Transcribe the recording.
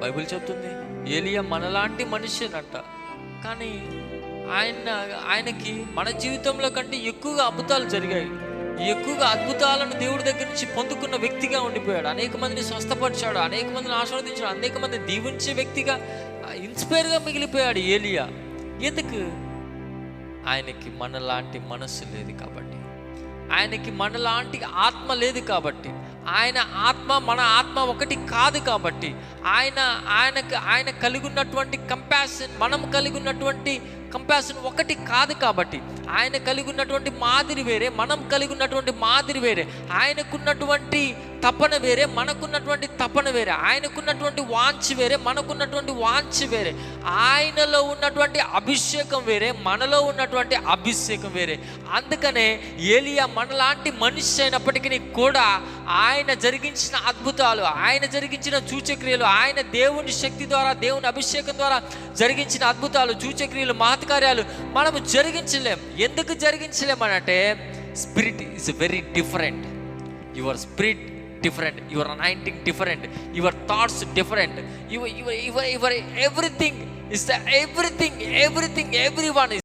Bible చెప్తుంది ఏలియా మనలాంటి మనిషినంట. కానీ ఆయనకి మన జీవితంలో కంటే ఎక్కువగా అద్భుతాలు జరిగాయి. ఎక్కువగా అద్భుతాలను దేవుడి దగ్గర నుంచి పొందుకున్న వ్యక్తిగా ఉండిపోయాడు. అనేక మందిని స్వస్థపరిచాడు, అనేక మందిని ఆశీర్వదించాడు, అనేక మందిని దీవించే వ్యక్తిగా, ఇన్స్పైర్గా మిగిలిపోయాడు ఏలియా. ఎందుకు? ఆయనకి మనలాంటి మనస్సు లేదు కాబట్టి, ఆయనకి మనలాంటి ఆత్మ లేదు కాబట్టి, ఆయన ఆత్మ మన ఆత్మ ఒకటి కాదు కాబట్టి, ఆయన కలిగి ఉన్నటువంటి కంపాషన్ మనం కలిగి ఉన్నటువంటి కంపాషన్ ఒకటి కాదు కాబట్టి, ఆయన కలిగి ఉన్నటువంటి మాదిరి వేరే, మనం కలిగి ఉన్నటువంటి మాదిరి వేరే, ఆయనకున్నటువంటి తపన వేరే, మనకున్నటువంటి తపన వేరే, ఆయనకున్నటువంటి వాంఛ వేరే, మనకున్నటువంటి వాంఛ వేరే, ఆయనలో ఉన్నటువంటి అభిషేకం వేరే, మనలో ఉన్నటువంటి అభిషేకం వేరే. అందుకనే ఏలియా మనలాంటి మనిషి అయినప్పటికీ కూడా ఆయన జరిగించిన అద్భుతాలు, ఆయన జరిగించిన సూచక్రియలు, ఆయన దేవుని శక్తి ద్వారా, దేవుని అభిషేకం ద్వారా జరిగించిన అద్భుతాలు, సూచక్రియలు, మహత్కార్యాలు మనము జరిగించలేం. ఎందుకు జరిగించలేమనంటే spirit is very different. Your spirit different, your anointing different, your thoughts different, your everything is the everything everyone is